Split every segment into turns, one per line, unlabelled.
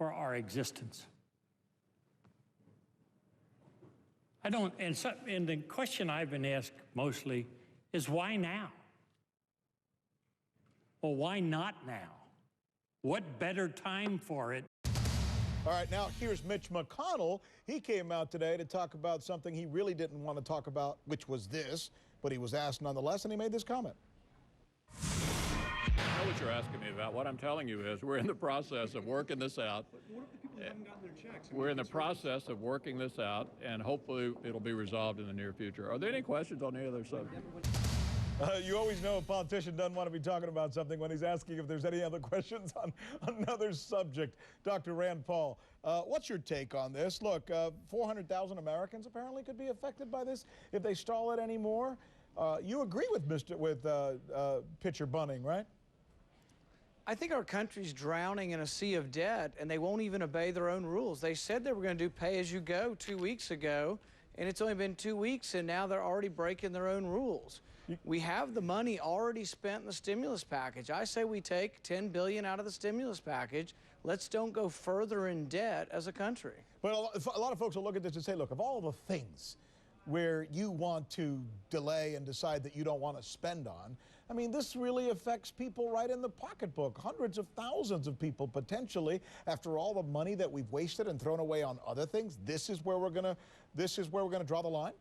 for our existence. And the question I've been asked mostly is why now? Well, why not now? What better time for it?
All right, now here's Mitch McConnell. He came out today to talk about something he really didn't want to talk about, which was this, but he was asked nonetheless, and he made this comment.
I know what you're asking me about. What I'm telling you is we're in the process of working this out.
But what if the people haven't gotten their checks?
We're in the process of working this out, and hopefully it'll be resolved in the near future. Are there any questions on any other subject?
You always know a politician doesn't want to be talking about something when he's asking if there's any other questions on another subject. Dr. Rand Paul, what's your take on this? Look, 400,000 Americans apparently could be affected by this if they stall it anymore. You agree with Pitcher Bunning, right?
I think our country's drowning in a sea of debt, and they won't even obey their own rules. They said they were going to do pay-as-you-go 2 weeks ago, and it's only been 2 weeks, and now they're already breaking their own rules. We have the money already spent in the stimulus package. I say we take $10 billion out of the stimulus package. Let's don't go further in debt as a country.
But a lot of folks will look at this and say, look, of all the things where you want to delay and decide that you don't want to spend on, I mean, this really affects people right in the pocketbook. Hundreds of thousands of people potentially, after all the money that we've wasted and thrown away on other things. This is where we're gonna draw the line.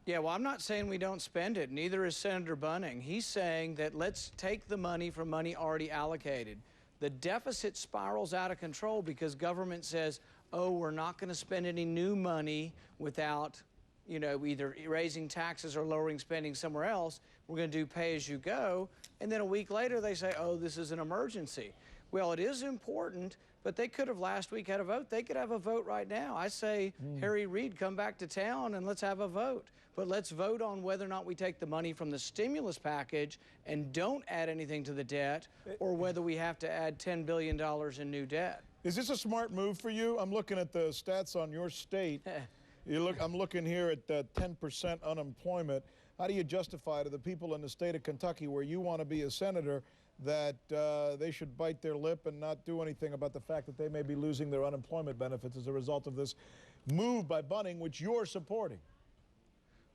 Yeah, well, I'm not saying we don't spend it. Neither is Senator Bunning. He's saying that let's take the money from money already allocated. The deficit spirals out of control because government says, oh, we're not going to spend any new money without, you know, either raising taxes or lowering spending somewhere else. We're going to do pay-as-you-go. And then a week later, they say, oh, this is an emergency. Well, it is important, but they could have last week had a vote. They could have a vote right now. I say, Harry Reid, come back to town and let's have a vote. But let's vote on whether or not we take the money from the stimulus package and don't add anything to the debt, or whether we have to add $10 billion in new debt.
Is this a smart move for you? I'm looking at the stats on your state. I'm looking here at 10% unemployment. How do you justify to the people in the state of Kentucky, where you want to be a senator, that they should bite their lip and not do anything about the fact that they may be losing their unemployment benefits as a result of this move by Bunning, which you're supporting?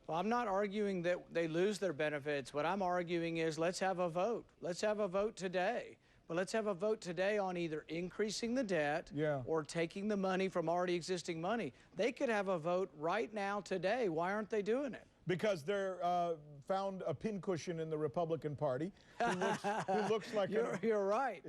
Well, I'm not arguing that they lose their benefits. What I'm arguing is let's have a vote. Let's have a vote today. But let's have a vote today on either increasing the debt or taking the money from already existing money. They could have a vote right now today. Why aren't they doing it?
Because they're found a pincushion in the Republican Party who looks like
You're right.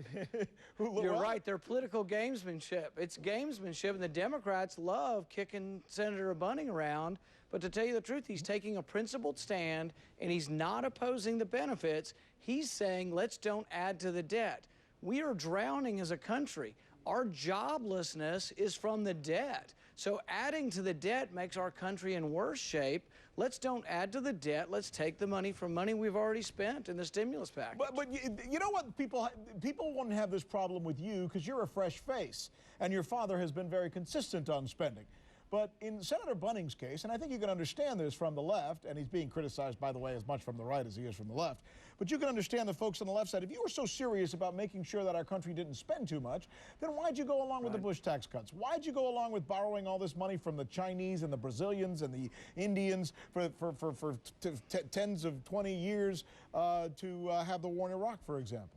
You're right. They're political gamesmanship. It's gamesmanship, and the Democrats love kicking Senator Bunning around. But to tell you the truth, he's taking a principled stand, and he's not opposing the benefits. He's saying, let's don't add to the debt. We are drowning as a country. Our joblessness is from the debt. So adding to the debt makes our country in worse shape. Let's don't add to the debt. Let's take the money from money we've already spent in the stimulus package.
But you know what? People won't have this problem with you because you're a fresh face, and your father has been very consistent on spending. But in Senator Bunning's case, and I think you can understand this from the left, and he's being criticized, by the way, as much from the right as he is from the left, but you can understand the folks on the left side. If you were so serious about making sure that our country didn't spend too much, then why'd you go along with the Bush tax cuts? Why'd you go along with borrowing all this money from the Chinese and the Brazilians and the Indians for tens of 20 years to have the war in Iraq, for example?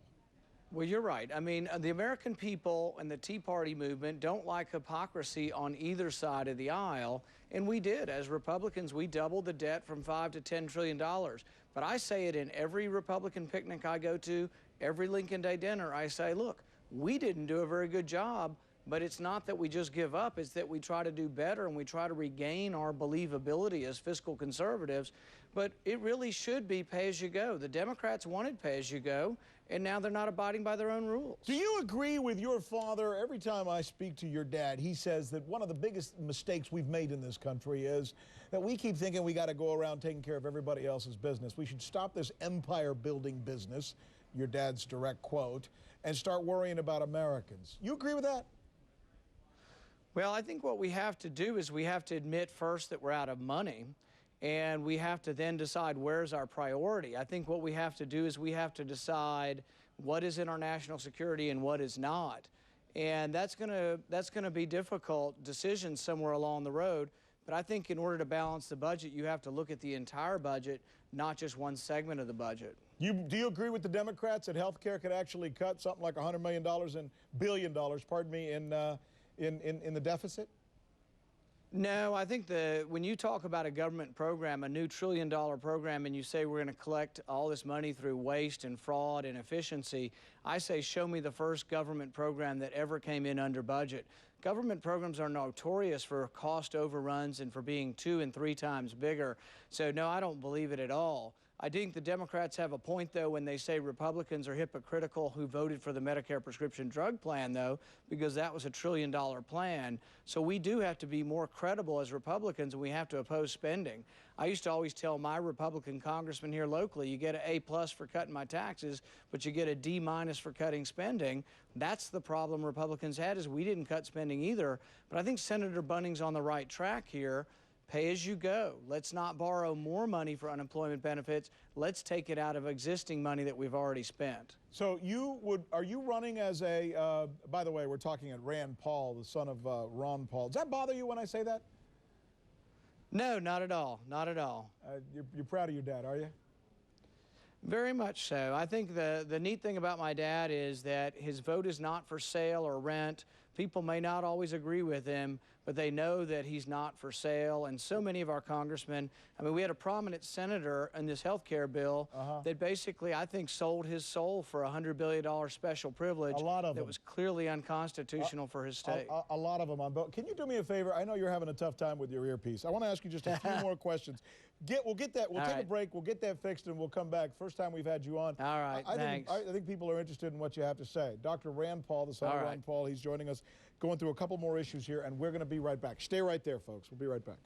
Well, you're right. I mean, the American people and the Tea Party movement don't like hypocrisy on either side of the aisle, and we did. As Republicans, we doubled the debt from $5 to $10 trillion. But I say it in every Republican picnic I go to, every Lincoln Day dinner, I say, look, we didn't do a very good job, but it's not that we just give up, it's that we try to do better and we try to regain our believability as fiscal conservatives. But it really should be pay-as-you-go. The Democrats wanted pay-as-you-go, and now they're not abiding by their own rules.
Do you agree with your father? Every time I speak to your dad, he says that one of the biggest mistakes we've made in this country is that we keep thinking we got to go around taking care of everybody else's business. We should stop this empire-building business, your dad's direct quote, and start worrying about Americans. You agree with that?
Well, I think what we have to do is we have to admit first that we're out of money, and we have to then decide where's our priority. I think what we have to do is we have to decide what is in our national security and what is not. And that's gonna be difficult decisions somewhere along the road. But I think in order to balance the budget, you have to look at the entire budget, not just one segment of the budget.
Do you agree with the Democrats that health care could actually cut something like $100 million and billion dollars, pardon me, in the deficit?
No, I think when you talk about a government program, a new $1 trillion program, and you say we're going to collect all this money through waste and fraud and efficiency, I say show me the first government program that ever came in under budget. Government programs are notorious for cost overruns and for being 2 and 3 times bigger. So no, I don't believe it at all. I think the Democrats have a point, though, when they say Republicans are hypocritical who voted for the Medicare prescription drug plan, though, because that was a $1 trillion plan. So we do have to be more credible as Republicans, and we have to oppose spending. I used to always tell my Republican congressman here locally, you get an A+ for cutting my taxes, but you get a D- for cutting spending. That's the problem Republicans had, is we didn't cut spending either. But I think Senator Bunning's on the right track here. Pay as you go. Let's not borrow more money for unemployment benefits. Let's take it out of existing money that we've already spent.
So are you running as a, by the way, we're talking at Rand Paul, the son of Ron Paul. Does that bother you when I say that?
No, not at all. Not at all.
You're proud of your dad, are you?
Very much so. I think the neat thing about my dad is that his vote is not for sale or rent. People may not always agree with him, but they know that he's not for sale. And so many of our congressmen, I mean, we had a prominent senator in this health care bill that basically, I think, sold his soul for a $100 billion special privilege.
A lot of
that
them.
was clearly unconstitutional for his state.
A lot of them on both. Can you do me a favor? I know you're having a tough time with your earpiece. I want to ask you just a few more questions. We'll take a break. We'll get that fixed, and we'll come back. First time we've had you on.
All right, thanks.
I think people are interested in what you have to say. Dr. Rand Paul, the son of Ron Paul, he's joining us, going through a couple more issues here, and we're going to be right back. Stay right there, folks. We'll be right back.